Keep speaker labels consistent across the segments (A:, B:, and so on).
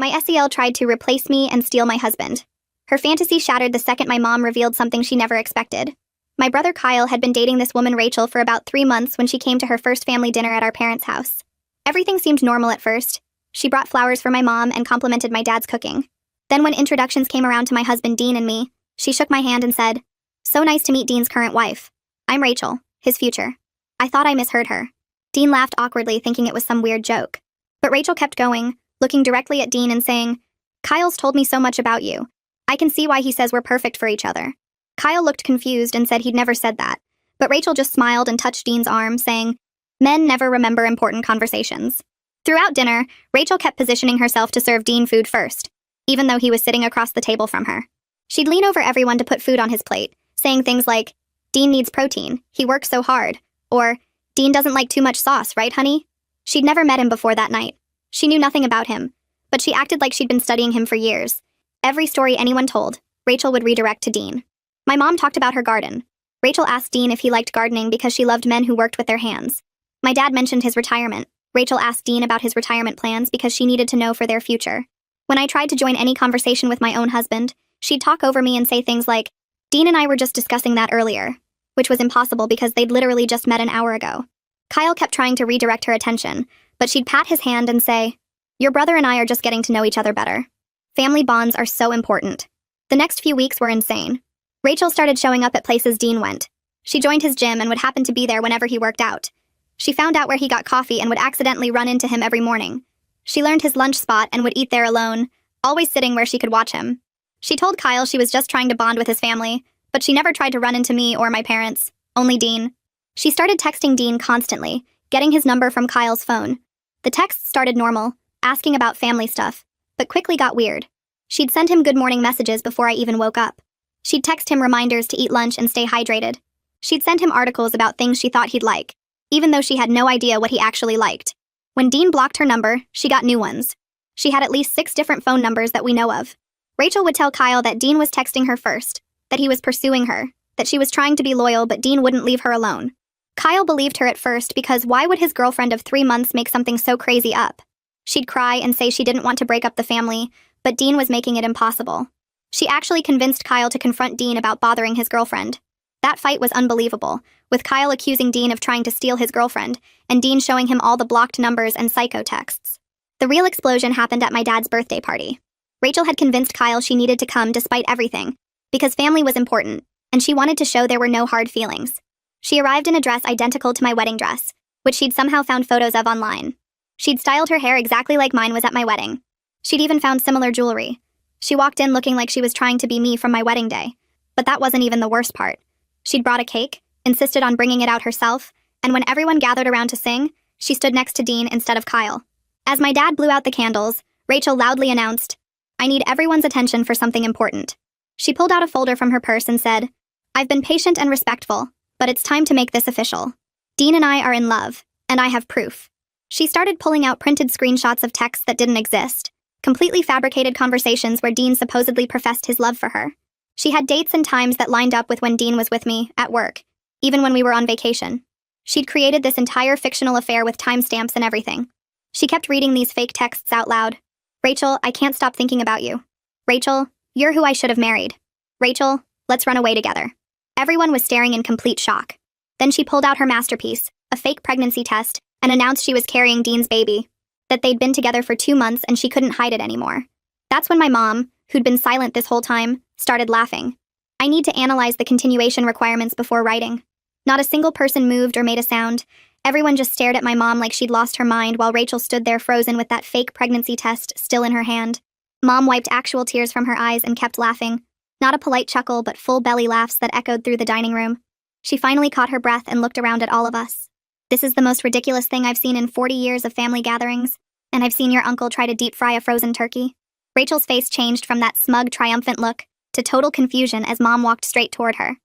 A: My SEL tried to replace me and steal my husband. Her fantasy shattered the second my mom revealed something she never expected. My brother Kyle had been dating this woman Rachel for about 3 months when she came to her first family dinner at our parents' house. Everything seemed normal at first. She brought flowers for my mom and complimented my dad's cooking. Then when introductions came around to my husband Dean and me, she shook my hand and said, "So nice to meet Dean's current wife. I'm Rachel, his future." I thought I misheard her. Dean laughed awkwardly, thinking it was some weird joke. But Rachel kept going, looking directly at Dean and saying, "Kyle's told me so much about you. I can see why he says we're perfect for each other." Kyle looked confused and said he'd never said that, but Rachel just smiled and touched Dean's arm, saying, "Men never remember important conversations." Throughout dinner, Rachel kept positioning herself to serve Dean food first, even though he was sitting across the table from her. She'd lean over everyone to put food on his plate, saying things like, "Dean needs protein, he works so hard," or, "Dean doesn't like too much sauce, right, honey?" She'd never met him before that night. She knew nothing about him, but she acted like she'd been studying him for years. Every story anyone told, Rachel would redirect to Dean. My mom talked about her garden. Rachel asked Dean if he liked gardening because she loved men who worked with their hands. My dad mentioned his retirement. Rachel asked Dean about his retirement plans because she needed to know for their future. When I tried to join any conversation with my own husband, she'd talk over me and say things like, "Dean and I were just discussing that earlier," which was impossible because they'd literally just met an hour ago. Kyle kept trying to redirect her attention, but she'd pat his hand and say, "Your brother and I are just getting to know each other better." Family bonds are so important. The next few weeks were insane. Rachel started showing up at places Dean went. She joined his gym and would happen to be there whenever he worked out. She found out where he got coffee and would accidentally run into him every morning. She learned his lunch spot and would eat there alone, always sitting where she could watch him. She told Kyle she was just trying to bond with his family, but she never tried to run into me or my parents, only Dean. She started texting Dean constantly, getting his number from Kyle's phone. The texts started normal, asking about family stuff, but quickly got weird. She'd send him good morning messages before I even woke up. She'd text him reminders to eat lunch and stay hydrated. She'd send him articles about things she thought he'd like, even though she had no idea what he actually liked. When Dean blocked her number, she got new ones. She had at least 6 different phone numbers that we know of. Rachel would tell Kyle that Dean was texting her first, that he was pursuing her, that she was trying to be loyal but Dean wouldn't leave her alone. Kyle believed her at first because why would his girlfriend of 3 months make something so crazy up? She'd cry and say she didn't want to break up the family, but Dean was making it impossible. She actually convinced Kyle to confront Dean about bothering his girlfriend. That fight was unbelievable, with Kyle accusing Dean of trying to steal his girlfriend, and Dean showing him all the blocked numbers and psycho texts. The real explosion happened at my dad's birthday party. Rachel had convinced Kyle she needed to come despite everything, because family was important, and she wanted to show there were no hard feelings. She arrived in a dress identical to my wedding dress, which she'd somehow found photos of online. She'd styled her hair exactly like mine was at my wedding. She'd even found similar jewelry. She walked in looking like she was trying to be me from my wedding day. But that wasn't even the worst part. She'd brought a cake, insisted on bringing it out herself, and when everyone gathered around to sing, she stood next to Dean instead of Kyle. As my dad blew out the candles, Rachel loudly announced, "I need everyone's attention for something important." She pulled out a folder from her purse and said, "I've been patient and respectful, but it's time to make this official. Dean and I are in love, and I have proof." She started pulling out printed screenshots of texts that didn't exist, completely fabricated conversations where Dean supposedly professed his love for her. She had dates and times that lined up with when Dean was with me, at work, even when we were on vacation. She'd created this entire fictional affair with timestamps and everything. She kept reading these fake texts out loud. "Rachel, I can't stop thinking about you. Rachel, you're who I should have married. Rachel, let's run away together." Everyone was staring in complete shock. Then she pulled out her masterpiece, a fake pregnancy test, and announced she was carrying Dean's baby, that they'd been together for 2 months and she couldn't hide it anymore. That's when my mom, who'd been silent this whole time, started laughing. I need to analyze the continuation requirements before writing. Not a single person moved or made a sound. Everyone just stared at my mom like she'd lost her mind while Rachel stood there frozen with that fake pregnancy test still in her hand. Mom wiped actual tears from her eyes and kept laughing. Not a polite chuckle, but full belly laughs that echoed through the dining room. She finally caught her breath and looked around at all of us. "This is the most ridiculous thing I've seen in 40 years of family gatherings, and I've seen your uncle try to deep fry a frozen turkey." Rachel's face changed from that smug, triumphant look to total confusion as Mom walked straight toward her.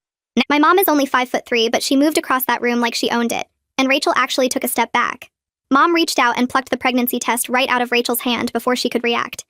A: My mom is only 5'3", but she moved across that room like she owned it, and Rachel actually took a step back. Mom reached out and plucked the pregnancy test right out of Rachel's hand before she could react.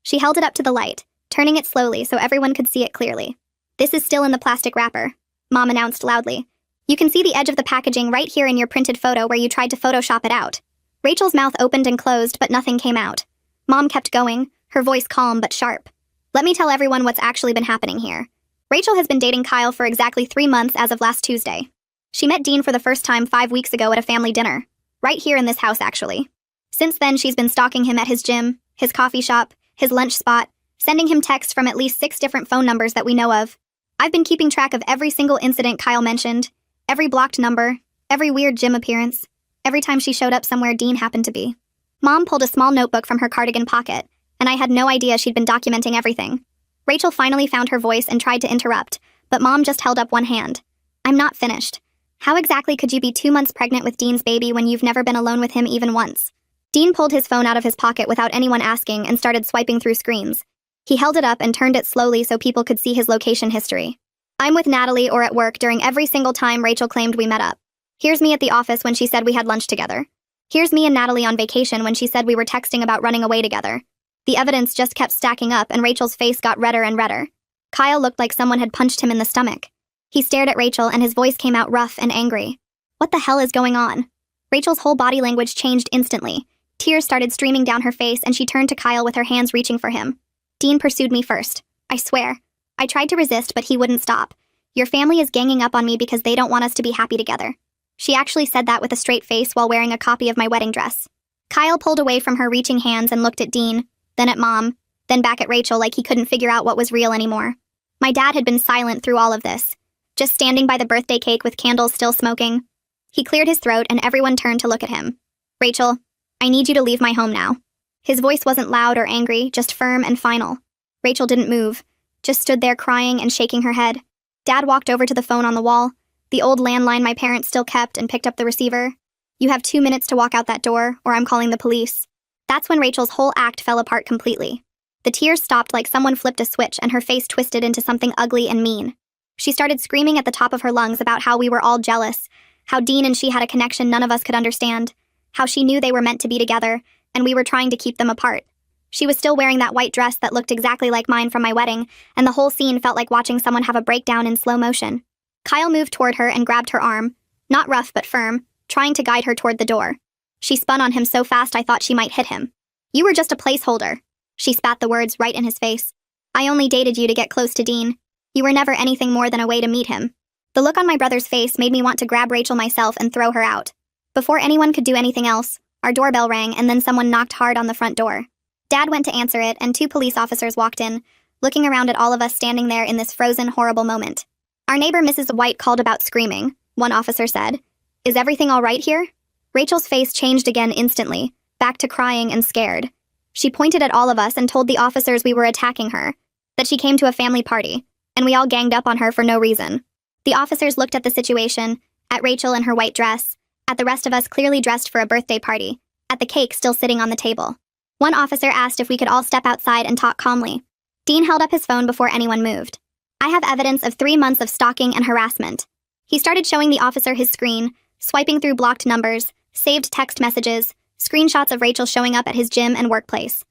A: She held it up to the light, turning it slowly so everyone could see it clearly. "This is still in the plastic wrapper," Mom announced loudly. "You can see the edge of the packaging right here in your printed photo where you tried to Photoshop it out." Rachel's mouth opened and closed, but nothing came out. Mom kept going, her voice calm but sharp. Let me tell everyone what's actually been happening here. Rachel has been dating Kyle for exactly 3 months as of last Tuesday. She met Dean for the first time 5 weeks ago at a family dinner. Right here in this house, actually. Since then, she's been stalking him at his gym, his coffee shop, his lunch spot, sending him texts from at least 6 different phone numbers that we know of. I've been keeping track of every single incident Kyle mentioned, every blocked number, every weird gym appearance, every time she showed up somewhere Dean happened to be. Mom pulled a small notebook from her cardigan pocket, and I had no idea she'd been documenting everything. Rachel finally found her voice and tried to interrupt, but Mom just held up one hand. I'm not finished. How exactly could you be 2 months pregnant with Dean's baby when you've never been alone with him even once? Dean pulled his phone out of his pocket without anyone asking and started swiping through screens. He held it up and turned it slowly so people could see his location history. I'm with Natalie or at work during every single time Rachel claimed we met up. Here's me at the office when she said we had lunch together. Here's me and Natalie on vacation when she said we were texting about running away together. The evidence just kept stacking up and Rachel's face got redder and redder. Kyle looked like someone had punched him in the stomach. He stared at Rachel and his voice came out rough and angry. What the hell is going on? Rachel's whole body language changed instantly. Tears started streaming down her face and she turned to Kyle with her hands reaching for him. Dean pursued me first. I swear. I tried to resist, but he wouldn't stop. Your family is ganging up on me because they don't want us to be happy together. She actually said that with a straight face while wearing a copy of my wedding dress. Kyle pulled away from her reaching hands and looked at Dean, then at Mom, then back at Rachel like he couldn't figure out what was real anymore. My dad had been silent through all of this, just standing by the birthday cake with candles still smoking. He cleared his throat and everyone turned to look at him. Rachel, I need you to leave my home now. His voice wasn't loud or angry, just firm and final. Rachel didn't move, just stood there crying and shaking her head. Dad walked over to the phone on the wall, the old landline my parents still kept, and picked up the receiver. You have 2 minutes to walk out that door, or I'm calling the police. That's when Rachel's whole act fell apart completely. The tears stopped like someone flipped a switch and her face twisted into something ugly and mean. She started screaming at the top of her lungs about how we were all jealous, how Dean and she had a connection none of us could understand, how she knew they were meant to be together, and we were trying to keep them apart. She was still wearing that white dress that looked exactly like mine from my wedding, and the whole scene felt like watching someone have a breakdown in slow motion. Kyle moved toward her and grabbed her arm, not rough but firm, trying to guide her toward the door. She spun on him so fast I thought she might hit him. You were just a placeholder. She spat the words right in his face. I only dated you to get close to Dean. You were never anything more than a way to meet him. The look on my brother's face made me want to grab Rachel myself and throw her out. Before anyone could do anything else, our doorbell rang and then someone knocked hard on the front door. Dad went to answer it and 2 police officers walked in, looking around at all of us standing there in this frozen, horrible moment. Our neighbor Mrs. White called about screaming, one officer said. Is everything all right here? Rachel's face changed again instantly, back to crying and scared. She pointed at all of us and told the officers we were attacking her, that she came to a family party, and we all ganged up on her for no reason. The officers looked at the situation, at Rachel in her white dress, at the rest of us clearly dressed for a birthday party, at the cake still sitting on the table. One officer asked if we could all step outside and talk calmly. Dean held up his phone before anyone moved. I have evidence of 3 months of stalking and harassment. He started showing the officer his screen, swiping through blocked numbers, saved text messages, screenshots of Rachel showing up at his gym and workplace.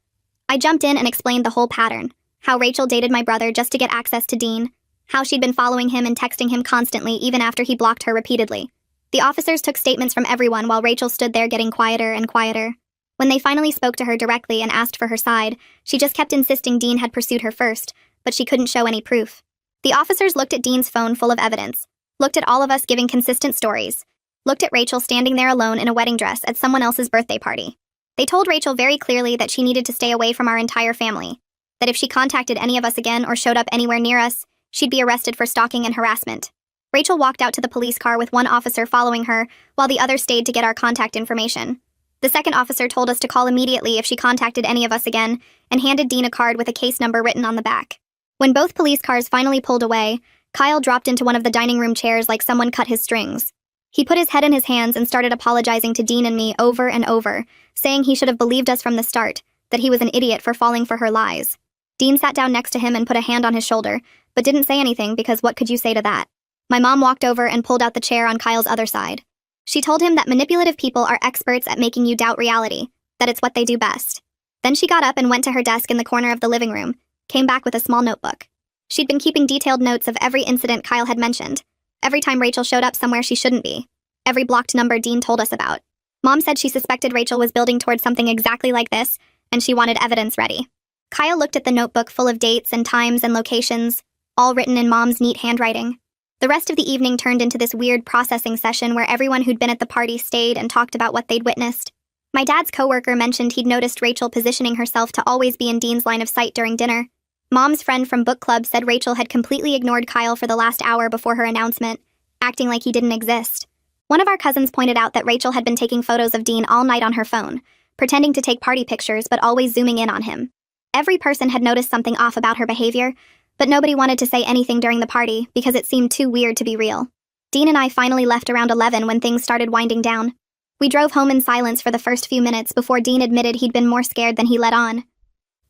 A: I jumped in and explained the whole pattern, how Rachel dated my brother just to get access to Dean, how she'd been following him and texting him constantly even after he blocked her repeatedly. The officers took statements from everyone while Rachel stood there getting quieter and quieter. When they finally spoke to her directly and asked for her side, she just kept insisting Dean had pursued her first, but she couldn't show any proof. The officers looked at Dean's phone full of evidence, looked at all of us giving consistent stories, looked at Rachel standing there alone in a wedding dress at someone else's birthday party. They told Rachel very clearly that she needed to stay away from our entire family, that if she contacted any of us again or showed up anywhere near us, she'd be arrested for stalking and harassment. Rachel walked out to the police car with one officer following her, while the other stayed to get our contact information. The second officer told us to call immediately if she contacted any of us again, and handed Dean a card with a case number written on the back. When both police cars finally pulled away, Kyle dropped into one of the dining room chairs like someone cut his strings. He put his head in his hands and started apologizing to Dean and me over and over, saying he should have believed us from the start, that he was an idiot for falling for her lies. Dean sat down next to him and put a hand on his shoulder, but didn't say anything because what could you say to that? My mom walked over and pulled out the chair on Kyle's other side. She told him that manipulative people are experts at making you doubt reality, that it's what they do best. Then she got up and went to her desk in the corner of the living room, came back with a small notebook. She'd been keeping detailed notes of every incident Kyle had mentioned, every time Rachel showed up somewhere she shouldn't be, every blocked number Dean told us about. Mom said she suspected Rachel was building towards something exactly like this, and she wanted evidence ready. Kyle looked at the notebook full of dates and times and locations, all written in Mom's neat handwriting. The rest of the evening turned into this weird processing session where everyone who'd been at the party stayed and talked about what they'd witnessed. My dad's coworker mentioned he'd noticed Rachel positioning herself to always be in Dean's line of sight during dinner. Mom's friend from book club said Rachel had completely ignored Kyle for the last hour before her announcement, acting like he didn't exist. One of our cousins pointed out that Rachel had been taking photos of Dean all night on her phone, pretending to take party pictures but always zooming in on him. Every person had noticed something off about her behavior, but nobody wanted to say anything during the party because it seemed too weird to be real. Dean and I finally left around 11 when things started winding down. We drove home in silence for the first few minutes before Dean admitted he'd been more scared than he let on.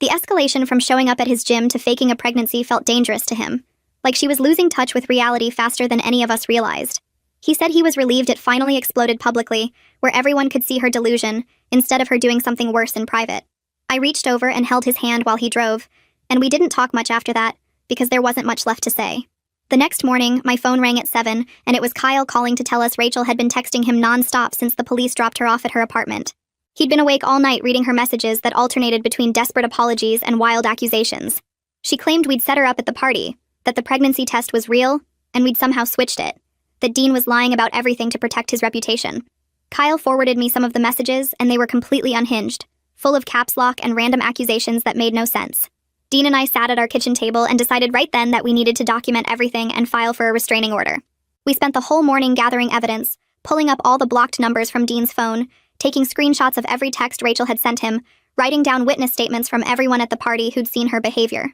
A: The escalation from showing up at his gym to faking a pregnancy felt dangerous to him, like she was losing touch with reality faster than any of us realized. He said he was relieved it finally exploded publicly, where everyone could see her delusion, instead of her doing something worse in private. I reached over and held his hand while he drove, and we didn't talk much after that, because there wasn't much left to say. The next morning, my phone rang at 7, and it was Kyle calling to tell us Rachel had been texting him non-stop since the police dropped her off at her apartment. He'd been awake all night reading her messages that alternated between desperate apologies and wild accusations. She claimed we'd set her up at the party, that the pregnancy test was real, and we'd somehow switched it, that Dean was lying about everything to protect his reputation. Kyle forwarded me some of the messages, and they were completely unhinged, full of caps lock and random accusations that made no sense. Dean and I sat at our kitchen table and decided right then that we needed to document everything and file for a restraining order. We spent the whole morning gathering evidence, pulling up all the blocked numbers from Dean's phone, taking screenshots of every text Rachel had sent him, writing down witness statements from everyone at the party who'd seen her behavior.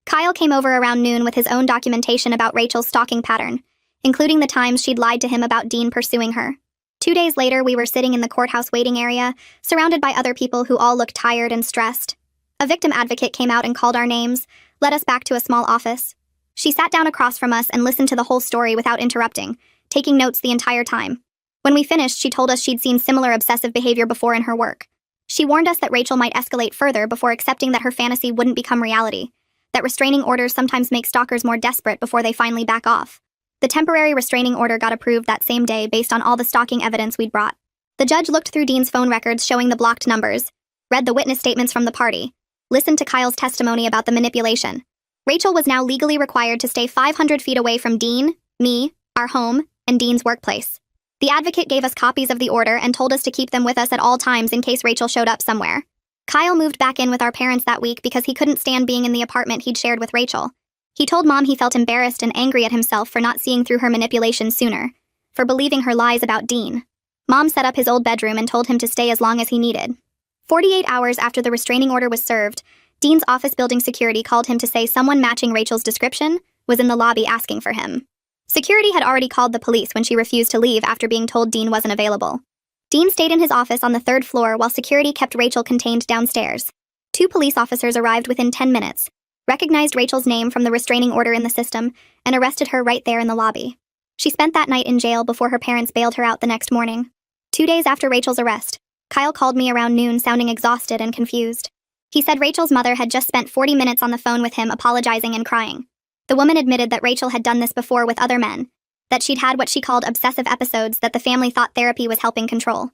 A: Kyle came over around noon with his own documentation about Rachel's stalking pattern, including the times she'd lied to him about Dean pursuing her. 2 days later, we were sitting in the courthouse waiting area, surrounded by other people who all looked tired and stressed. A victim advocate came out and called our names, led us back to a small office. She sat down across from us and listened to the whole story without interrupting, taking notes the entire time. When we finished, she told us she'd seen similar obsessive behavior before in her work. She warned us that Rachel might escalate further before accepting that her fantasy wouldn't become reality, that restraining orders sometimes make stalkers more desperate before they finally back off. The temporary restraining order got approved that same day based on all the stalking evidence we'd brought. The judge looked through Dean's phone records showing the blocked numbers, read the witness statements from the party, listened to Kyle's testimony about the manipulation. Rachel was now legally required to stay 500 feet away from Dean, me, our home, and Dean's workplace. The advocate gave us copies of the order and told us to keep them with us at all times in case Rachel showed up somewhere. Kyle moved back in with our parents that week because he couldn't stand being in the apartment he'd shared with Rachel. He told Mom he felt embarrassed and angry at himself for not seeing through her manipulation sooner, for believing her lies about Dean. Mom set up his old bedroom and told him to stay as long as he needed. 48 hours after the restraining order was served, Dean's office building security called him to say someone matching Rachel's description was in the lobby asking for him. Security had already called the police when she refused to leave after being told Dean wasn't available. Dean stayed in his office on the 3rd floor while security kept Rachel contained downstairs. 2 police officers arrived within 10 minutes, recognized Rachel's name from the restraining order in the system, and arrested her right there in the lobby. She spent that night in jail before her parents bailed her out the next morning. 2 days after Rachel's arrest, Kyle called me around noon sounding exhausted and confused. He said Rachel's mother had just spent 40 minutes on the phone with him apologizing and crying. The woman admitted that Rachel had done this before with other men, that she'd had what she called obsessive episodes that the family thought therapy was helping control.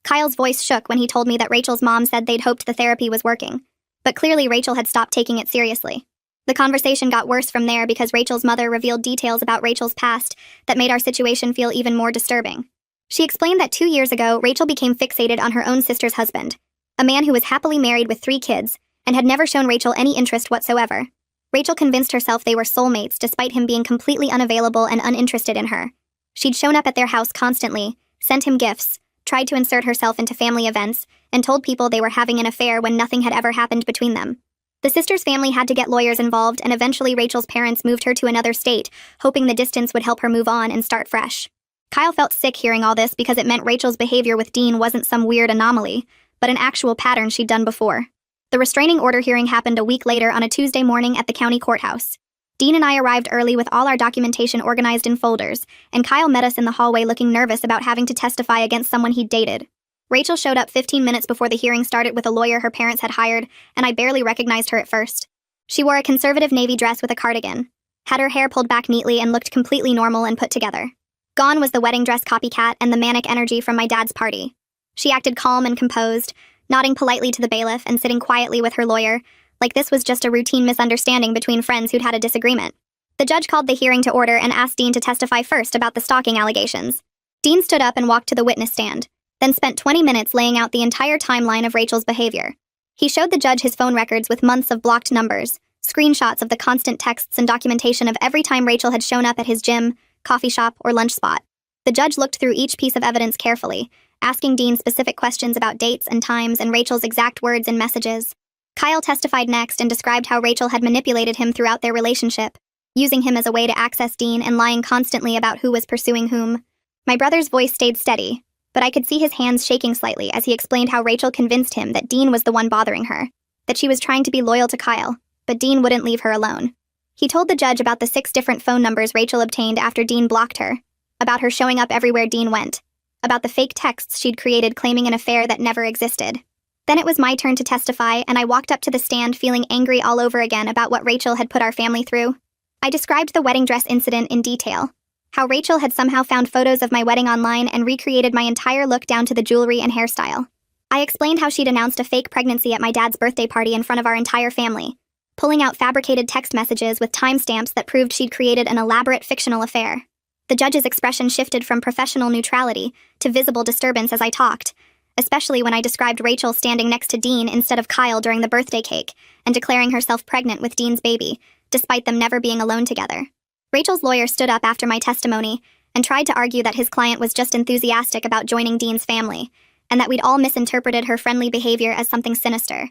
A: Kyle's voice shook when he told me that Rachel's mom said they'd hoped the therapy was working, but clearly Rachel had stopped taking it seriously. The conversation got worse from there because Rachel's mother revealed details about Rachel's past that made our situation feel even more disturbing. She explained that 2 years ago, Rachel became fixated on her own sister's husband, a man who was happily married with 3 kids and had never shown Rachel any interest whatsoever. Rachel convinced herself they were soulmates despite him being completely unavailable and uninterested in her. She'd shown up at their house constantly, sent him gifts, tried to insert herself into family events, and told people they were having an affair when nothing had ever happened between them. The sister's family had to get lawyers involved, and eventually Rachel's parents moved her to another state, hoping the distance would help her move on and start fresh. Kyle felt sick hearing all this because it meant Rachel's behavior with Dean wasn't some weird anomaly, but an actual pattern she'd done before. The restraining order hearing happened a week later on a Tuesday morning at the county courthouse. Dean and I arrived early with all our documentation organized in folders, and Kyle met us in the hallway looking nervous about having to testify against someone he'd dated. Rachel showed up 15 minutes before the hearing started with a lawyer her parents had hired, and I barely recognized her at first. She wore a conservative navy dress with a cardigan, had her hair pulled back neatly and looked completely normal and put together. Gone was the wedding dress copycat and the manic energy from my dad's party. She acted calm and composed, nodding politely to the bailiff and sitting quietly with her lawyer, like this was just a routine misunderstanding between friends who'd had a disagreement. The judge called the hearing to order and asked Dean to testify first about the stalking allegations. Dean stood up and walked to the witness stand, then spent 20 minutes laying out the entire timeline of Rachel's behavior. He showed the judge his phone records with months of blocked numbers, screenshots of the constant texts and documentation of every time Rachel had shown up at his gym, coffee shop, or lunch spot. The judge looked through each piece of evidence carefully, asking Dean specific questions about dates and times and Rachel's exact words in messages. Kyle testified next and described how Rachel had manipulated him throughout their relationship, using him as a way to access Dean and lying constantly about who was pursuing whom. My brother's voice stayed steady, but I could see his hands shaking slightly as he explained how Rachel convinced him that Dean was the one bothering her, that she was trying to be loyal to Kyle, but Dean wouldn't leave her alone. He told the judge about the 6 different phone numbers Rachel obtained after Dean blocked her, about her showing up everywhere Dean went, about the fake texts she'd created claiming an affair that never existed. Then it was my turn to testify, and I walked up to the stand feeling angry all over again about what Rachel had put our family through. I described the wedding dress incident in detail, how Rachel had somehow found photos of my wedding online and recreated my entire look down to the jewelry and hairstyle. I explained how she'd announced a fake pregnancy at my dad's birthday party in front of our entire family, pulling out fabricated text messages with timestamps that proved she'd created an elaborate fictional affair. The judge's expression shifted from professional neutrality to visible disturbance as I talked, especially when I described Rachel standing next to Dean instead of Kyle during the birthday cake and declaring herself pregnant with Dean's baby, despite them never being alone together. Rachel's lawyer stood up after my testimony and tried to argue that his client was just enthusiastic about joining Dean's family, and that we'd all misinterpreted her friendly behavior as something sinister.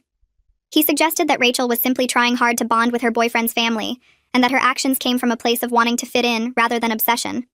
A: He suggested that Rachel was simply trying hard to bond with her boyfriend's family, and that her actions came from a place of wanting to fit in rather than obsession.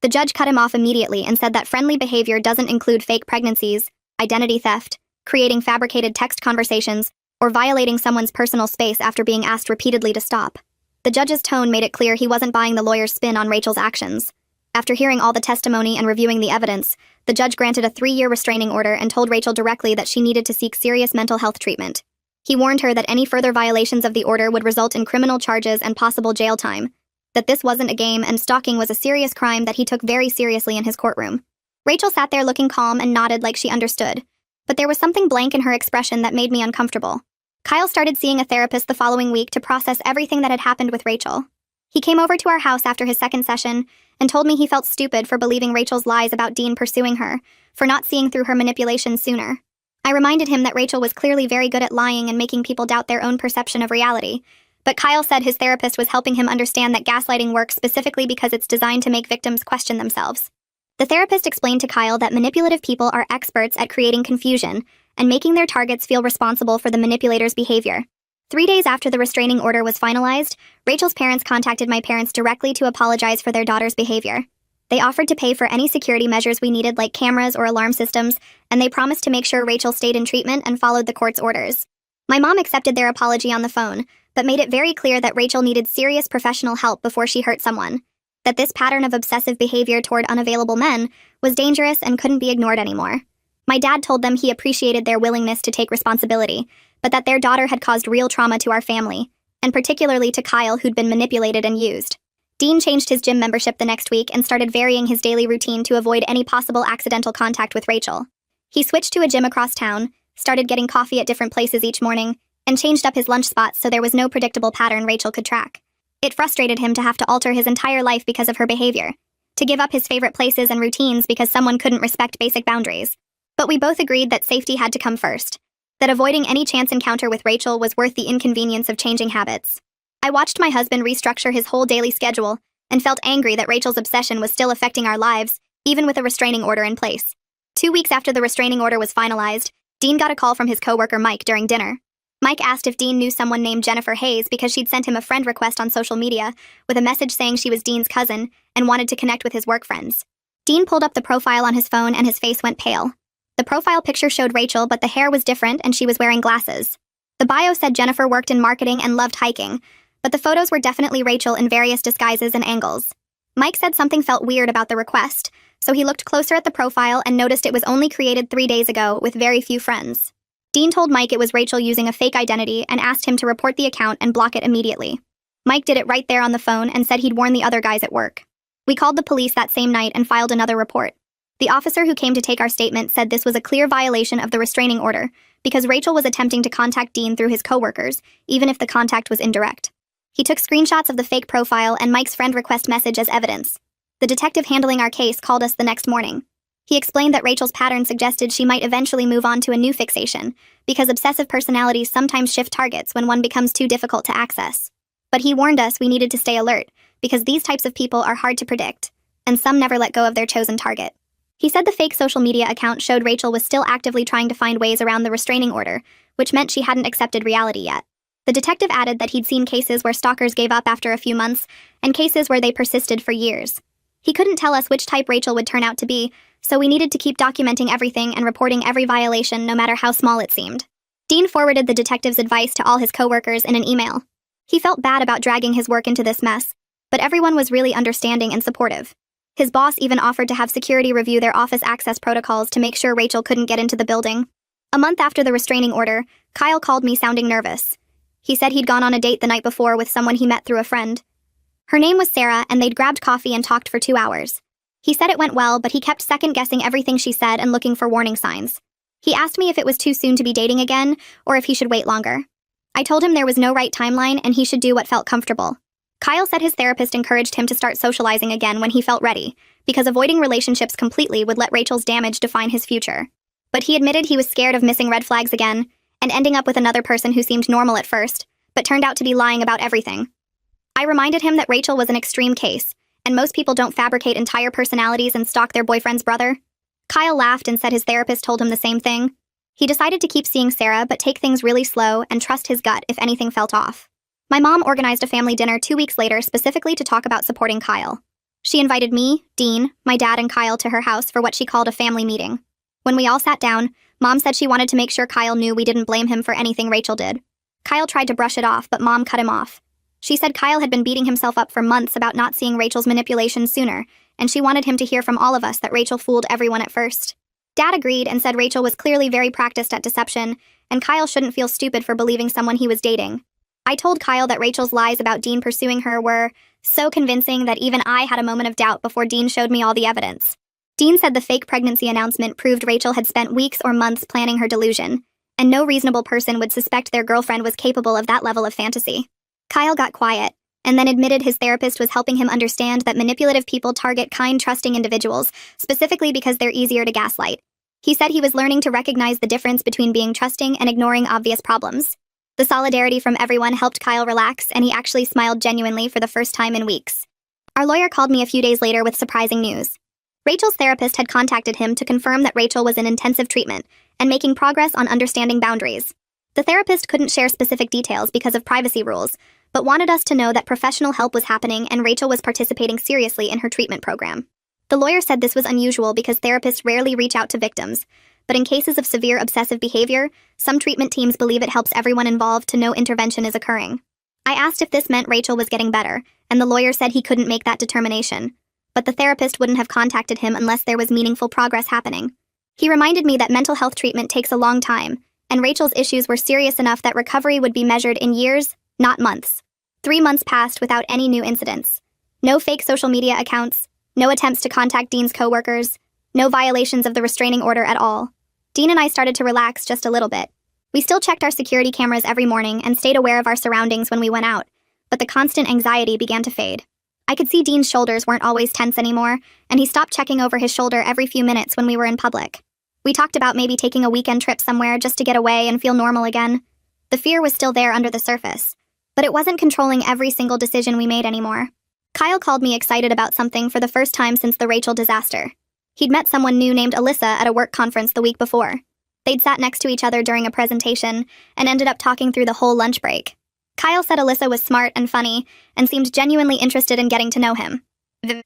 A: The judge cut him off immediately and said that friendly behavior doesn't include fake pregnancies, identity theft, creating fabricated text conversations, or violating someone's personal space after being asked repeatedly to stop. The judge's tone made it clear he wasn't buying the lawyer's spin on Rachel's actions. After hearing all the testimony and reviewing the evidence, the judge granted a 3-year restraining order and told Rachel directly that she needed to seek serious mental health treatment. He warned her that any further violations of the order would result in criminal charges and possible jail time, that this wasn't a game and stalking was a serious crime that he took very seriously in his courtroom. Rachel sat there looking calm and nodded like she understood, but there was something blank in her expression that made me uncomfortable. Kyle started seeing a therapist the following week to process everything that had happened with Rachel. He came over to our house after his second session and told me he felt stupid for believing Rachel's lies about Dean pursuing her, for not seeing through her manipulation sooner. I reminded him that Rachel was clearly very good at lying and making people doubt their own perception of reality, but Kyle said his therapist was helping him understand that gaslighting works specifically because it's designed to make victims question themselves. The therapist explained to Kyle that manipulative people are experts at creating confusion and making their targets feel responsible for the manipulator's behavior. 3 days after the restraining order was finalized, Rachel's parents contacted my parents directly to apologize for their daughter's behavior. They offered to pay for any security measures we needed, like cameras or alarm systems, and they promised to make sure Rachel stayed in treatment and followed the court's orders. My mom accepted their apology on the phone, but made it very clear that Rachel needed serious professional help before she hurt someone, that this pattern of obsessive behavior toward unavailable men was dangerous and couldn't be ignored anymore. My dad told them he appreciated their willingness to take responsibility, but that their daughter had caused real trauma to our family, and particularly to Kyle, who'd been manipulated and used. Dean changed his gym membership the next week and started varying his daily routine to avoid any possible accidental contact with Rachel. He switched to a gym across town, started getting coffee at different places each morning, and changed up his lunch spots so there was no predictable pattern Rachel could track. It frustrated him to have to alter his entire life because of her behavior, to give up his favorite places and routines because someone couldn't respect basic boundaries. But we both agreed that safety had to come first, that avoiding any chance encounter with Rachel was worth the inconvenience of changing habits. I watched my husband restructure his whole daily schedule and felt angry that Rachel's obsession was still affecting our lives, even with a restraining order in place. 2 weeks after the restraining order was finalized, Dean got a call from his coworker Mike during dinner. Mike asked if Dean knew someone named Jennifer Hayes because she'd sent him a friend request on social media with a message saying she was Dean's cousin and wanted to connect with his work friends. Dean pulled up the profile on his phone and his face went pale. The profile picture showed Rachel, but the hair was different and she was wearing glasses. The bio said Jennifer worked in marketing and loved hiking, but the photos were definitely Rachel in various disguises and angles. Mike said something felt weird about the request, so he looked closer at the profile and noticed it was only created 3 days ago with very few friends. Dean told Mike it was Rachel using a fake identity and asked him to report the account and block it immediately. Mike did it right there on the phone and said he'd warn the other guys at work. We called the police that same night and filed another report. The officer who came to take our statement said this was a clear violation of the restraining order because Rachel was attempting to contact Dean through his coworkers, even if the contact was indirect. He took screenshots of the fake profile and Mike's friend request message as evidence. The detective handling our case called us the next morning. He explained that Rachel's pattern suggested she might eventually move on to a new fixation, because obsessive personalities sometimes shift targets when one becomes too difficult to access. But he warned us we needed to stay alert, because these types of people are hard to predict, and some never let go of their chosen target. He said the fake social media account showed Rachel was still actively trying to find ways around the restraining order, which meant she hadn't accepted reality yet. The detective added that he'd seen cases where stalkers gave up after a few months, and cases where they persisted for years. He couldn't tell us which type Rachel would turn out to be, so we needed to keep documenting everything and reporting every violation no matter how small it seemed. Dean forwarded the detective's advice to all his coworkers in an email. He felt bad about dragging his work into this mess, but everyone was really understanding and supportive. His boss even offered to have security review their office access protocols to make sure Rachel couldn't get into the building. A month after the restraining order, Kyle called me sounding nervous. He said he'd gone on a date the night before with someone he met through a friend. Her name was Sarah, and they'd grabbed coffee and talked for 2 hours. He said it went well, but he kept second-guessing everything she said and looking for warning signs. He asked me if it was too soon to be dating again, or if he should wait longer. I told him there was no right timeline and he should do what felt comfortable. Kyle said his therapist encouraged him to start socializing again when he felt ready, because avoiding relationships completely would let Rachel's damage define his future. But he admitted he was scared of missing red flags again, and ending up with another person who seemed normal at first, but turned out to be lying about everything. I reminded him that Rachel was an extreme case, and most people don't fabricate entire personalities and stalk their boyfriend's brother. Kyle laughed and said his therapist told him the same thing. He decided to keep seeing Sarah but take things really slow and trust his gut if anything felt off. My mom organized a family dinner 2 weeks later specifically to talk about supporting Kyle. She invited me, Dean, my dad, and Kyle to her house for what she called a family meeting. When we all sat down, Mom said she wanted to make sure Kyle knew we didn't blame him for anything Rachel did. Kyle tried to brush it off, but Mom cut him off. She said Kyle had been beating himself up for months about not seeing Rachel's manipulations sooner, and she wanted him to hear from all of us that Rachel fooled everyone at first. Dad agreed and said Rachel was clearly very practiced at deception, and Kyle shouldn't feel stupid for believing someone he was dating. I told Kyle that Rachel's lies about Dean pursuing her were so convincing that even I had a moment of doubt before Dean showed me all the evidence. Dean said the fake pregnancy announcement proved Rachel had spent weeks or months planning her delusion, and no reasonable person would suspect their girlfriend was capable of that level of fantasy. Kyle got quiet, and then admitted his therapist was helping him understand that manipulative people target kind, trusting individuals, specifically because they're easier to gaslight. He said he was learning to recognize the difference between being trusting and ignoring obvious problems. The solidarity from everyone helped Kyle relax, and he actually smiled genuinely for the first time in weeks. Our lawyer called me a few days later with surprising news. Rachel's therapist had contacted him to confirm that Rachel was in intensive treatment and making progress on understanding boundaries. The therapist couldn't share specific details because of privacy rules, but wanted us to know that professional help was happening and Rachel was participating seriously in her treatment program. The lawyer said this was unusual because therapists rarely reach out to victims, but in cases of severe obsessive behavior, some treatment teams believe it helps everyone involved to know intervention is occurring. I asked if this meant Rachel was getting better, and the lawyer said he couldn't make that determination, but the therapist wouldn't have contacted him unless there was meaningful progress happening. He reminded me that mental health treatment takes a long time, and Rachel's issues were serious enough that recovery would be measured in years, not months. 3 months passed without any new incidents. No fake social media accounts, no attempts to contact Dean's coworkers, no violations of the restraining order at all. Dean and I started to relax just a little bit. We still checked our security cameras every morning and stayed aware of our surroundings when we went out, but the constant anxiety began to fade. I could see Dean's shoulders weren't always tense anymore, and he stopped checking over his shoulder every few minutes when we were in public. We talked about maybe taking a weekend trip somewhere just to get away and feel normal again. The fear was still there under the surface, but it wasn't controlling every single decision we made anymore. Kyle called me excited about something for the first time since the Rachel disaster. He'd met someone new named Alyssa at a work conference the week before. They'd sat next to each other during a presentation and ended up talking through the whole lunch break. Kyle said Alyssa was smart and funny and seemed genuinely interested in getting to know him.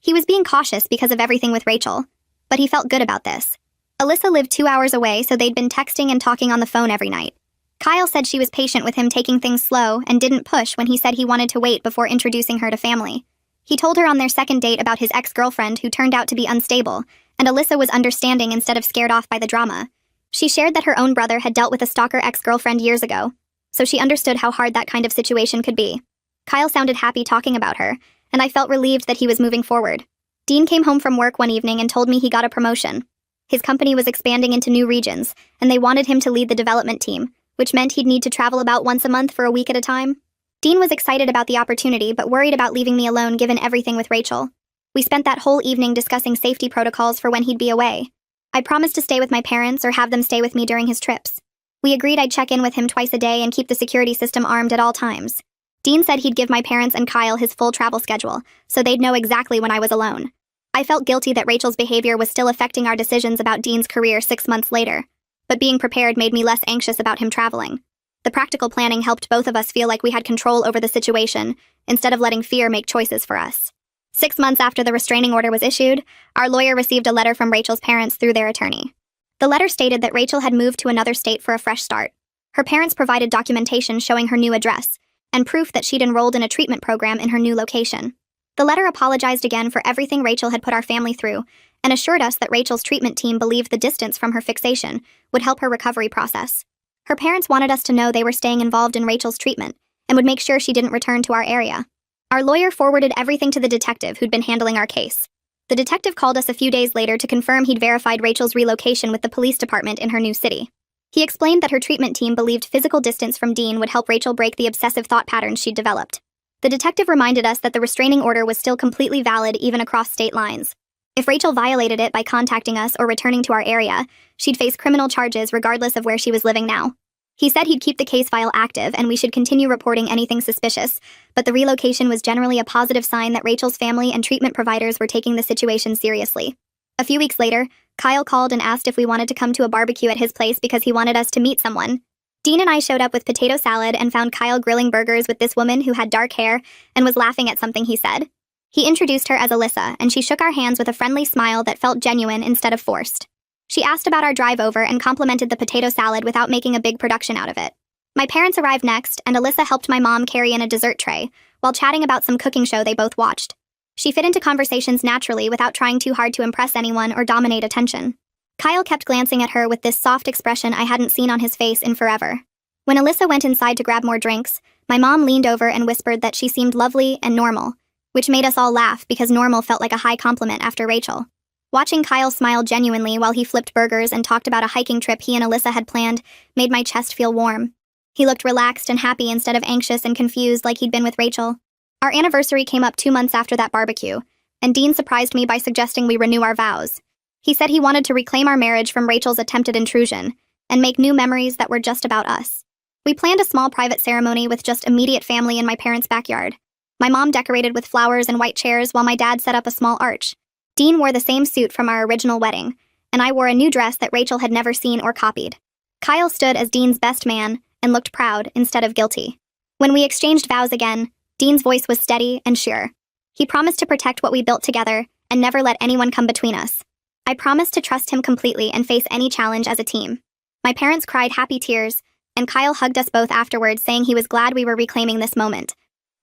A: He was being cautious because of everything with Rachel, but he felt good about this. Alyssa lived 2 hours away, so they'd been texting and talking on the phone every night. Kyle said she was patient with him taking things slow and didn't push when he said he wanted to wait before introducing her to family. He told her on their second date about his ex-girlfriend who turned out to be unstable, and Alyssa was understanding instead of scared off by the drama. She shared that her own brother had dealt with a stalker ex-girlfriend years ago, so she understood how hard that kind of situation could be. Kyle sounded happy talking about her, and I felt relieved that he was moving forward. Dean came home from work one evening and told me he got a promotion. His company was expanding into new regions, and they wanted him to lead the development team, which meant he'd need to travel about once a month for a week at a time. Dean was excited about the opportunity, but worried about leaving me alone given everything with Rachel. We spent that whole evening discussing safety protocols for when he'd be away. I promised to stay with my parents or have them stay with me during his trips. We agreed I'd check in with him twice a day and keep the security system armed at all times. Dean said he'd give my parents and Kyle his full travel schedule, so they'd know exactly when I was alone. I felt guilty that Rachel's behavior was still affecting our decisions about Dean's career 6 months later, but being prepared made me less anxious about him traveling. The practical planning helped both of us feel like we had control over the situation, instead of letting fear make choices for us. 6 months after the restraining order was issued, our lawyer received a letter from Rachel's parents through their attorney. The letter stated that Rachel had moved to another state for a fresh start. Her parents provided documentation showing her new address, and proof that she'd enrolled in a treatment program in her new location. The letter apologized again for everything Rachel had put our family through, and assured us that Rachel's treatment team believed the distance from her fixation would help her recovery process. Her parents wanted us to know they were staying involved in Rachel's treatment, and would make sure she didn't return to our area. Our lawyer forwarded everything to the detective who'd been handling our case. The detective called us a few days later to confirm he'd verified Rachel's relocation with the police department in her new city. He explained that her treatment team believed physical distance from Dean would help Rachel break the obsessive thought patterns she'd developed. The detective reminded us that the restraining order was still completely valid even across state lines. If Rachel violated it by contacting us or returning to our area, she'd face criminal charges regardless of where she was living now. He said he'd keep the case file active and we should continue reporting anything suspicious, but the relocation was generally a positive sign that Rachel's family and treatment providers were taking the situation seriously. A few weeks later, Kyle called and asked if we wanted to come to a barbecue at his place because he wanted us to meet someone. Dean and I showed up with potato salad and found Kyle grilling burgers with this woman who had dark hair and was laughing at something he said. He introduced her as Alyssa, and she shook our hands with a friendly smile that felt genuine instead of forced. She asked about our drive over and complimented the potato salad without making a big production out of it. My parents arrived next, and Alyssa helped my mom carry in a dessert tray, while chatting about some cooking show they both watched. She fit into conversations naturally without trying too hard to impress anyone or dominate attention. Kyle kept glancing at her with this soft expression I hadn't seen on his face in forever. When Alyssa went inside to grab more drinks, my mom leaned over and whispered that she seemed lovely and normal, which made us all laugh because normal felt like a high compliment after Rachel. Watching Kyle smile genuinely while he flipped burgers and talked about a hiking trip he and Alyssa had planned made my chest feel warm. He looked relaxed and happy instead of anxious and confused like he'd been with Rachel. Our anniversary came up 2 months after that barbecue, and Dean surprised me by suggesting we renew our vows. He said he wanted to reclaim our marriage from Rachel's attempted intrusion and make new memories that were just about us. We planned a small private ceremony with just immediate family in my parents' backyard. My mom decorated with flowers and white chairs while my dad set up a small arch. Dean wore the same suit from our original wedding, and I wore a new dress that Rachel had never seen or copied. Kyle stood as Dean's best man and looked proud instead of guilty. When we exchanged vows again, Dean's voice was steady and sure. He promised to protect what we built together and never let anyone come between us. I promised to trust him completely and face any challenge as a team. My parents cried happy tears, and Kyle hugged us both afterwards, saying he was glad we were reclaiming this moment.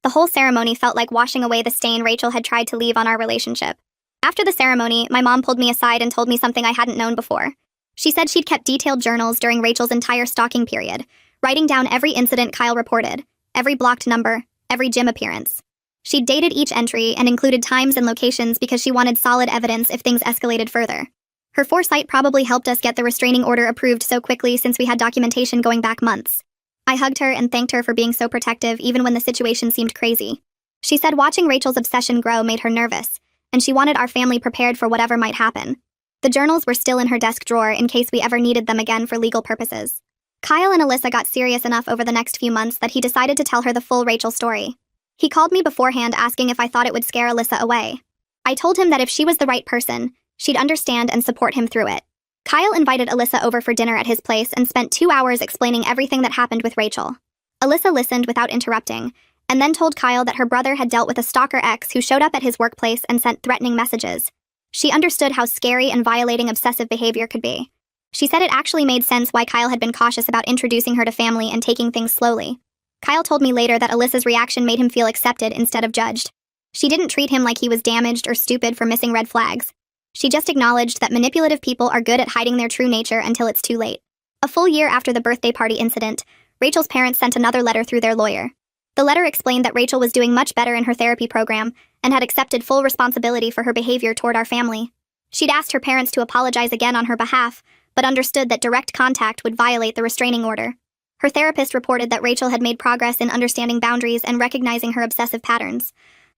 A: The whole ceremony felt like washing away the stain Rachel had tried to leave on our relationship. After the ceremony, my mom pulled me aside and told me something I hadn't known before. She said she'd kept detailed journals during Rachel's entire stalking period, writing down every incident Kyle reported, every blocked number, every gym appearance. She'd dated each entry and included times and locations because she wanted solid evidence if things escalated further. Her foresight probably helped us get the restraining order approved so quickly since we had documentation going back months. I hugged her and thanked her for being so protective even when the situation seemed crazy. She said watching Rachel's obsession grow made her nervous, and she wanted our family prepared for whatever might happen. The journals were still in her desk drawer in case we ever needed them again for legal purposes. Kyle and Alyssa got serious enough over the next few months that he decided to tell her the full Rachel story. He called me beforehand asking if I thought it would scare Alyssa away. I told him that if she was the right person, she'd understand and support him through it. Kyle invited Alyssa over for dinner at his place and spent 2 hours explaining everything that happened with Rachel. Alyssa listened without interrupting, and then told Kyle that her brother had dealt with a stalker ex who showed up at his workplace and sent threatening messages. She understood how scary and violating obsessive behavior could be. She said it actually made sense why Kyle had been cautious about introducing her to family and taking things slowly. Kyle told me later that Alyssa's reaction made him feel accepted instead of judged. She didn't treat him like he was damaged or stupid for missing red flags. She just acknowledged that manipulative people are good at hiding their true nature until it's too late. A full year after the birthday party incident, Rachel's parents sent another letter through their lawyer. The letter explained that Rachel was doing much better in her therapy program and had accepted full responsibility for her behavior toward our family. She'd asked her parents to apologize again on her behalf, but understood that direct contact would violate the restraining order. Her therapist reported that Rachel had made progress in understanding boundaries and recognizing her obsessive patterns.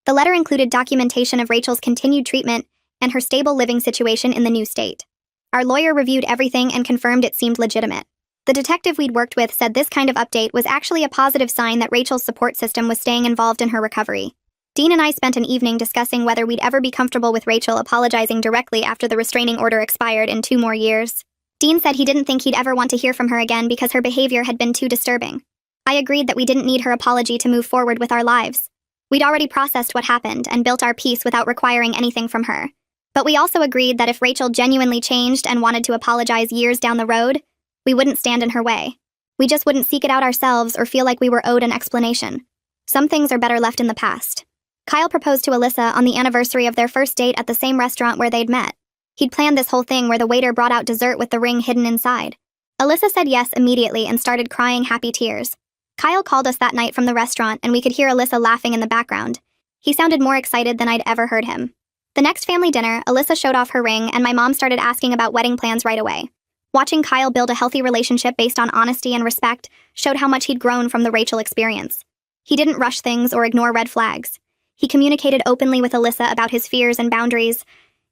A: The letter included documentation of Rachel's continued treatment and her stable living situation in the new state. Our lawyer reviewed everything and confirmed it seemed legitimate. The detective we'd worked with said this kind of update was actually a positive sign that Rachel's support system was staying involved in her recovery. Dean and I spent an evening discussing whether we'd ever be comfortable with Rachel apologizing directly after the restraining order expired in 2 more years. Dean said he didn't think he'd ever want to hear from her again because her behavior had been too disturbing. I agreed that we didn't need her apology to move forward with our lives. We'd already processed what happened and built our peace without requiring anything from her. But we also agreed that if Rachel genuinely changed and wanted to apologize years down the road, we wouldn't stand in her way. We just wouldn't seek it out ourselves or feel like we were owed an explanation. Some things are better left in the past. Kyle proposed to Alyssa on the anniversary of their first date at the same restaurant where they'd met. He'd planned this whole thing where the waiter brought out dessert with the ring hidden inside. Alyssa said yes immediately and started crying happy tears. Kyle called us that night from the restaurant and we could hear Alyssa laughing in the background. He sounded more excited than I'd ever heard him. The next family dinner, Alyssa showed off her ring and my mom started asking about wedding plans right away. Watching Kyle build a healthy relationship based on honesty and respect showed how much he'd grown from the Rachel experience. He didn't rush things or ignore red flags. He communicated openly with Alyssa about his fears and boundaries.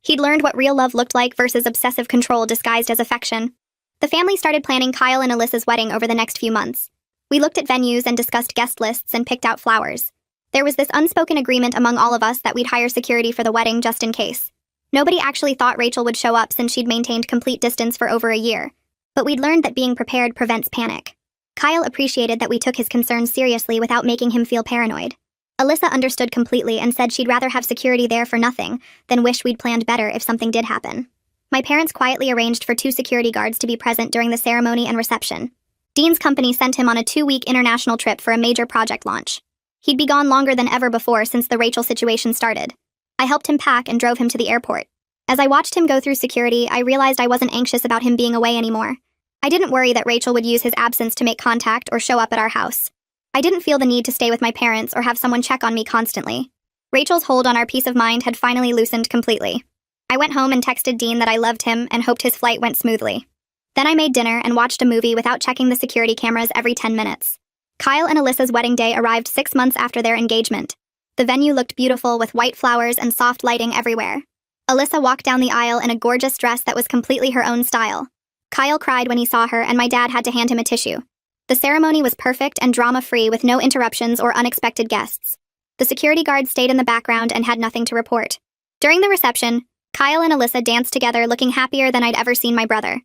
A: He'd learned what real love looked like versus obsessive control disguised as affection. The family started planning Kyle and Alyssa's wedding over the next few months. We looked at venues and discussed guest lists and picked out flowers. There was this unspoken agreement among all of us that we'd hire security for the wedding just in case. Nobody actually thought Rachel would show up since she'd maintained complete distance for over a year. But we'd learned that being prepared prevents panic. Kyle appreciated that we took his concerns seriously without making him feel paranoid. Alyssa understood completely and said she'd rather have security there for nothing than wish we'd planned better if something did happen. My parents quietly arranged for 2 security guards to be present during the ceremony and reception. Dean's company sent him on a 2-week international trip for a major project launch. He'd be gone longer than ever before since the Rachel situation started. I helped him pack and drove him to the airport. As I watched him go through security, I realized I wasn't anxious about him being away anymore. I didn't worry that Rachel would use his absence to make contact or show up at our house. I didn't feel the need to stay with my parents or have someone check on me constantly. Rachel's hold on our peace of mind had finally loosened completely. I went home and texted Dean that I loved him and hoped his flight went smoothly. Then I made dinner and watched a movie without checking the security cameras every 10 minutes. Kyle and Alyssa's wedding day arrived 6 months after their engagement. The venue looked beautiful with white flowers and soft lighting everywhere. Alyssa walked down the aisle in a gorgeous dress that was completely her own style. Kyle cried when he saw her and my dad had to hand him a tissue. The ceremony was perfect and drama-free with no interruptions or unexpected guests. The security guard stayed in the background and had nothing to report. During the reception, Kyle and Alyssa danced together looking happier than I'd ever seen my brother.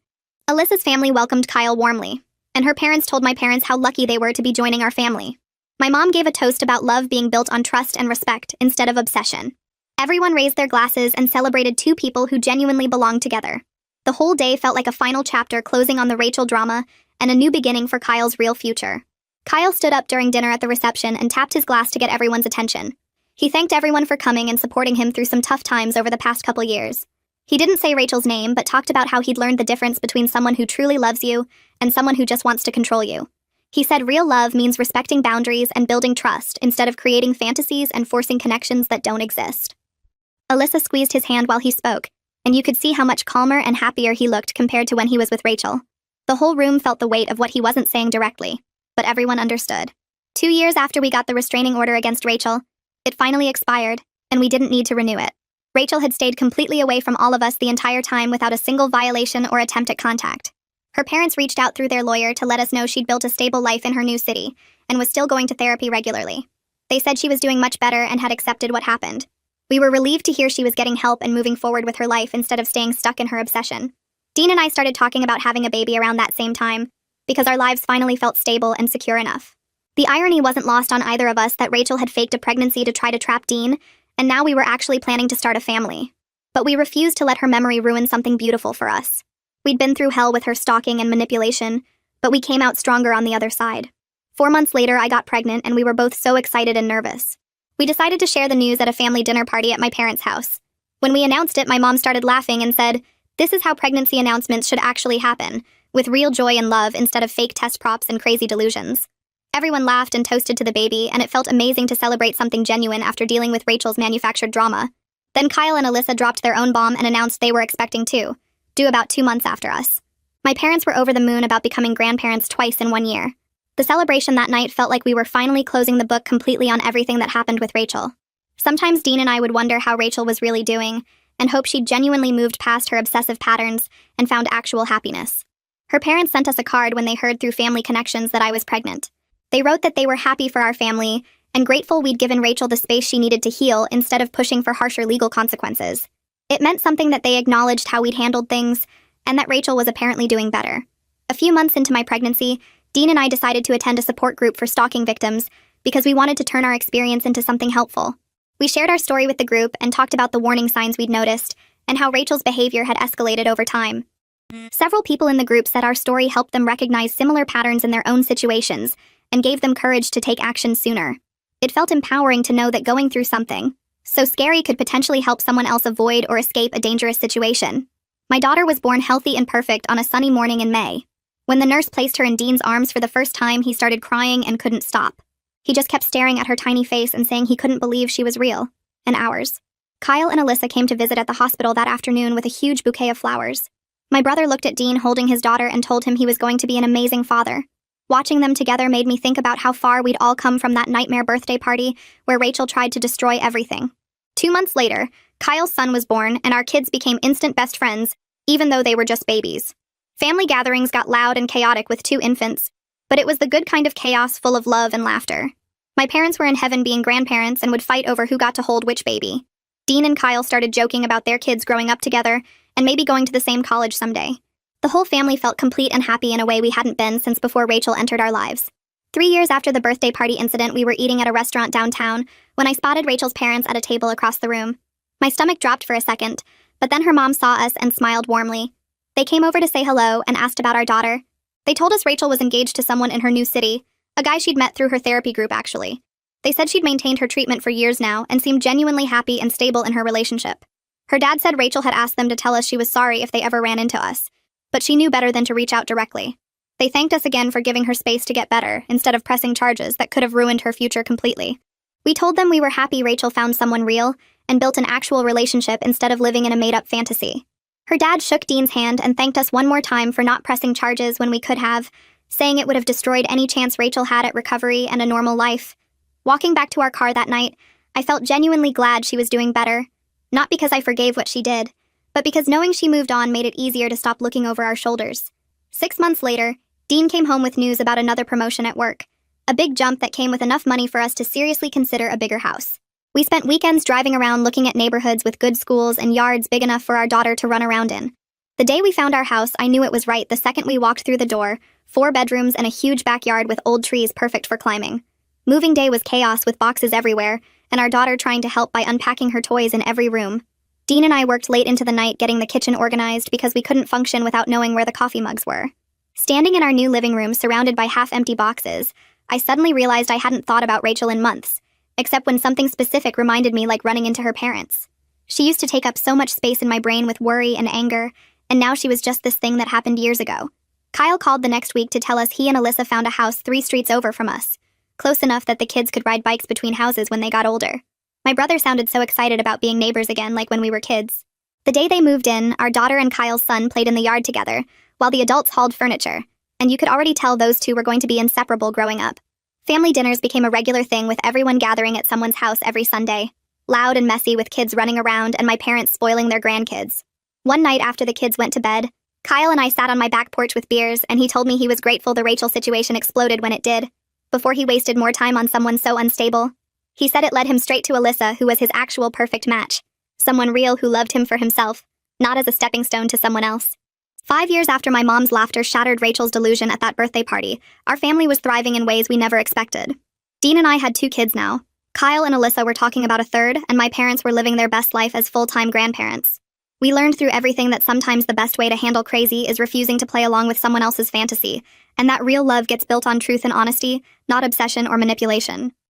A: Alyssa's family welcomed Kyle warmly, and her parents told my parents how lucky they were to be joining our family. My mom gave a toast about love being built on trust and respect instead of obsession. Everyone raised their glasses and celebrated 2 people who genuinely belonged together. The whole day felt like a final chapter closing on the Rachel drama and a new beginning for Kyle's real future. Kyle stood up during dinner at the reception and tapped his glass to get everyone's attention. He thanked everyone for coming and supporting him through some tough times over the past couple years. He didn't say Rachel's name, but talked about how he'd learned the difference between someone who truly loves you and someone who just wants to control you. He said real love means respecting boundaries and building trust instead of creating fantasies and forcing connections that don't exist. Alyssa squeezed his hand while he spoke, and you could see how much calmer and happier he looked compared to when he was with Rachel. The whole room felt the weight of what he wasn't saying directly, but everyone understood. 2 years after we got the restraining order against Rachel, it finally expired, and we didn't need to renew it. Rachel had stayed completely away from all of us the entire time without a single violation or attempt at contact. Her parents reached out through their lawyer to let us know she'd built a stable life in her new city and was still going to therapy regularly. They said she was doing much better and had accepted what happened. We were relieved to hear she was getting help and moving forward with her life instead of staying stuck in her obsession. Dean and I started talking about having a baby around that same time because our lives finally felt stable and secure enough. The irony wasn't lost on either of us that Rachel had faked a pregnancy to try to trap Dean, and now we were actually planning to start a family. But we refused to let her memory ruin something beautiful for us. We'd been through hell with her stalking and manipulation, but we came out stronger on the other side. 4 months later, I got pregnant and we were both so excited and nervous. We decided to share the news at a family dinner party at my parents' house. When we announced it, my mom started laughing and said, "This is how pregnancy announcements should actually happen, with real joy and love instead of fake test props and crazy delusions." Everyone laughed and toasted to the baby, and it felt amazing to celebrate something genuine after dealing with Rachel's manufactured drama. Then Kyle and Alyssa dropped their own bomb and announced they were expecting too, due about 2 months after us. My parents were over the moon about becoming grandparents twice in 1 year. The celebration that night felt like we were finally closing the book completely on everything that happened with Rachel. Sometimes Dean and I would wonder how Rachel was really doing, and hope she'd genuinely moved past her obsessive patterns and found actual happiness. Her parents sent us a card when they heard through family connections that I was pregnant. They wrote that they were happy for our family and grateful we'd given Rachel the space she needed to heal instead of pushing for harsher legal consequences. It meant something that they acknowledged how we'd handled things and that Rachel was apparently doing better. A few months into my pregnancy, Dean and I decided to attend a support group for stalking victims because we wanted to turn our experience into something helpful. We shared our story with the group and talked about the warning signs we'd noticed and how Rachel's behavior had escalated over time. Several people in the group said our story helped them recognize similar patterns in their own situations and gave them courage to take action sooner. It felt empowering to know that going through something so scary could potentially help someone else avoid or escape a dangerous situation. My daughter was born healthy and perfect on a sunny morning in May. When the nurse placed her in Dean's arms for the first time, he started crying and couldn't stop. He just kept staring at her tiny face and saying he couldn't believe she was real, and ours. Kyle and Alyssa came to visit at the hospital that afternoon with a huge bouquet of flowers. My brother looked at Dean holding his daughter and told him he was going to be an amazing father. Watching them together made me think about how far we'd all come from that nightmare birthday party where Rachel tried to destroy everything. 2 months later, Kyle's son was born and our kids became instant best friends, even though they were just babies. Family gatherings got loud and chaotic with 2 infants, but it was the good kind of chaos full of love and laughter. My parents were in heaven being grandparents and would fight over who got to hold which baby. Dean and Kyle started joking about their kids growing up together and maybe going to the same college someday. The whole family felt complete and happy in a way we hadn't been since before Rachel entered our lives. 3 years after the birthday party incident, we were eating at a restaurant downtown when I spotted Rachel's parents at a table across the room. My stomach dropped for a second, but then her mom saw us and smiled warmly. They came over to say hello and asked about our daughter. They told us Rachel was engaged to someone in her new city, a guy she'd met through her therapy group actually. They said she'd maintained her treatment for years now and seemed genuinely happy and stable in her relationship. Her dad said Rachel had asked them to tell us she was sorry if they ever ran into us, but she knew better than to reach out directly. They thanked us again for giving her space to get better instead of pressing charges that could have ruined her future completely. We told them we were happy Rachel found someone real and built an actual relationship instead of living in a made-up fantasy. Her dad shook Dean's hand and thanked us one more time for not pressing charges when we could have, saying it would have destroyed any chance Rachel had at recovery and a normal life. Walking back to our car that night, I felt genuinely glad she was doing better, not because I forgave what she did, but because knowing she moved on made it easier to stop looking over our shoulders. 6 months later, Dean came home with news about another promotion at work, a big jump that came with enough money for us to seriously consider a bigger house. We spent weekends driving around looking at neighborhoods with good schools and yards big enough for our daughter to run around in. The day we found our house, I knew it was right the second we walked through the door, 4 bedrooms and a huge backyard with old trees perfect for climbing. Moving day was chaos with boxes everywhere, and our daughter trying to help by unpacking her toys in every room. Dean and I worked late into the night getting the kitchen organized because we couldn't function without knowing where the coffee mugs were. Standing in our new living room surrounded by half-empty boxes, I suddenly realized I hadn't thought about Rachel in months, except when something specific reminded me, like running into her parents. She used to take up so much space in my brain with worry and anger, and now she was just this thing that happened years ago. Kyle called the next week to tell us he and Alyssa found a house 3 streets over from us, close enough that the kids could ride bikes between houses when they got older. My brother sounded so excited about being neighbors again, like when we were kids. The day they moved in, our daughter and Kyle's son played in the yard together, while the adults hauled furniture, and you could already tell those two were going to be inseparable growing up. Family dinners became a regular thing with everyone gathering at someone's house every Sunday, loud and messy with kids running around and my parents spoiling their grandkids. One night after the kids went to bed, Kyle and I sat on my back porch with beers, and he told me he was grateful the Rachel situation exploded when it did, before he wasted more time on someone so unstable. He said it led him straight to Alyssa, who was his actual perfect match, someone real who loved him for himself, not as a stepping stone to someone else. 5 years after my mom's laughter shattered Rachel's delusion at that birthday party, our family was thriving in ways we never expected. Dean and I had 2 kids now. Kyle and Alyssa were talking about a third, and my parents were living their best life as full-time grandparents. We learned through everything that sometimes the best way to handle crazy is refusing to play along with someone else's fantasy, and that real love gets built on truth and honesty, not obsession or manipulation.